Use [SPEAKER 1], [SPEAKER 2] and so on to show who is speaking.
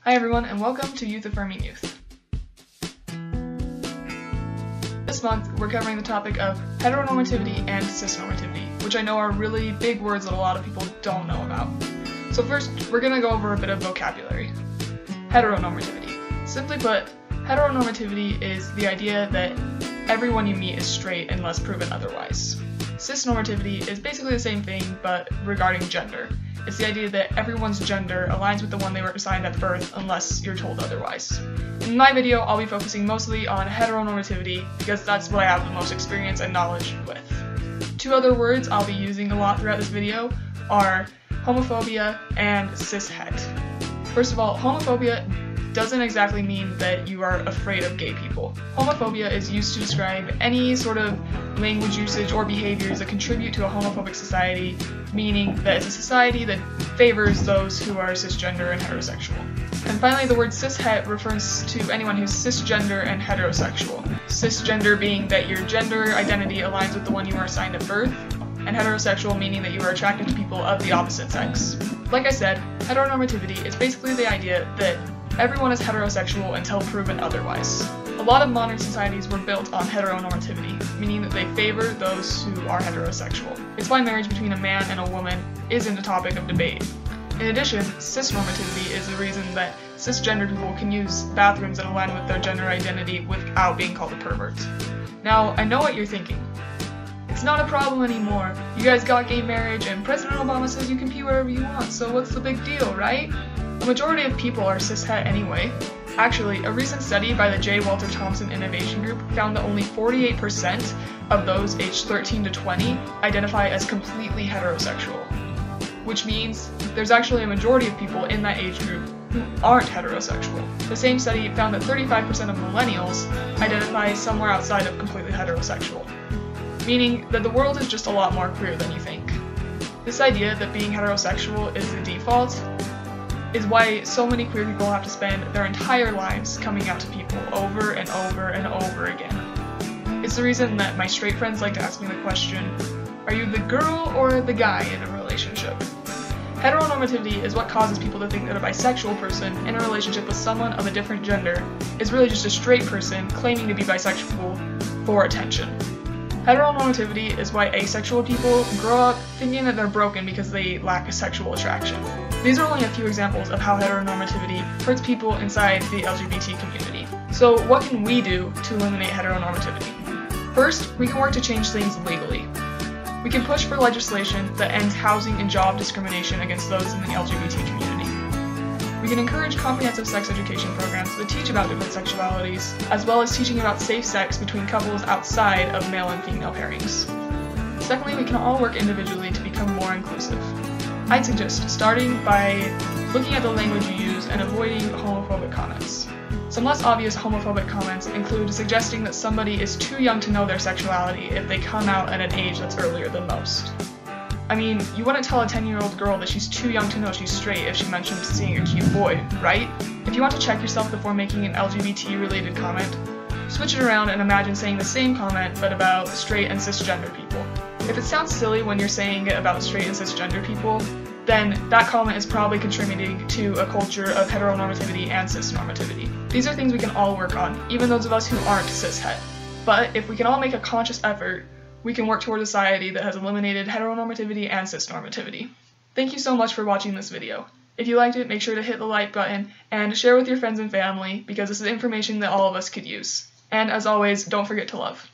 [SPEAKER 1] Hi everyone, and welcome to Youth Affirming Youth. This month, we're covering the topic of heteronormativity and cisnormativity, which I know are really big words that a lot of people don't know about. So first, we're going to go over a bit of vocabulary. Heteronormativity. Simply put, heteronormativity is the idea that everyone you meet is straight unless proven otherwise. Cisnormativity is basically the same thing, but regarding gender. It's the idea that everyone's gender aligns with the one they were assigned at birth unless you're told otherwise. In my video, I'll be focusing mostly on heteronormativity because that's what I have the most experience and knowledge with. Two other words I'll be using a lot throughout this video are homophobia and cishet. First of all, homophobia doesn't exactly mean that you are afraid of gay people. Homophobia is used to describe any sort of language usage or behaviors that contribute to a homophobic society, meaning that it's a society that favors those who are cisgender and heterosexual. And finally, the word cishet refers to anyone who's cisgender and heterosexual. Cisgender being that your gender identity aligns with the one you were assigned at birth, and heterosexual meaning that you are attracted to people of the opposite sex. Like I said, heteronormativity is basically the idea that everyone is heterosexual until proven otherwise. A lot of modern societies were built on heteronormativity, meaning that they favor those who are heterosexual. It's why marriage between a man and a woman isn't a topic of debate. In addition, cisnormativity is the reason that cisgender people can use bathrooms that align with their gender identity without being called a pervert. Now, I know what you're thinking. It's not a problem anymore. You guys got gay marriage and President Obama says you can pee wherever you want, so what's the big deal, right? The majority of people are cishet anyway. Actually, a recent study by the J. Walter Thompson Innovation Group found that only 48% of those aged 13 to 20 identify as completely heterosexual, which means there's actually a majority of people in that age group who aren't heterosexual. The same study found that 35% of millennials identify somewhere outside of completely heterosexual, meaning that the world is just a lot more queer than you think. This idea that being heterosexual is the default is why so many queer people have to spend their entire lives coming out to people over and over and over again. It's the reason that my straight friends like to ask me the question, are you the girl or the guy in a relationship? Heteronormativity is what causes people to think that a bisexual person in a relationship with someone of a different gender is really just a straight person claiming to be bisexual for attention. Heteronormativity is why asexual people grow up thinking that they're broken because they lack a sexual attraction. These are only a few examples of how heteronormativity hurts people inside the LGBT community. So what can we do to eliminate heteronormativity? First, we can work to change things legally. We can push for legislation that ends housing and job discrimination against those in the LGBT community. We can encourage comprehensive sex education programs that teach about different sexualities, as well as teaching about safe sex between couples outside of male and female pairings. Secondly, we can all work individually to become more inclusive. I'd suggest starting by looking at the language you use and avoiding homophobic comments. Some less obvious homophobic comments include suggesting that somebody is too young to know their sexuality if they come out at an age that's earlier than most. I mean, you wouldn't tell a 10-year-old girl that she's too young to know she's straight if she mentioned seeing a cute boy, right? If you want to check yourself before making an LGBT-related comment, switch it around and imagine saying the same comment but about straight and cisgender people. If it sounds silly when you're saying it about straight and cisgender people, then that comment is probably contributing to a culture of heteronormativity and cisnormativity. These are things we can all work on, even those of us who aren't cishet. But if we can all make a conscious effort, we can work toward a society that has eliminated heteronormativity and cisnormativity. Thank you so much for watching this video. If you liked it, make sure to hit the like button and share with your friends and family because this is information that all of us could use. And as always, don't forget to love.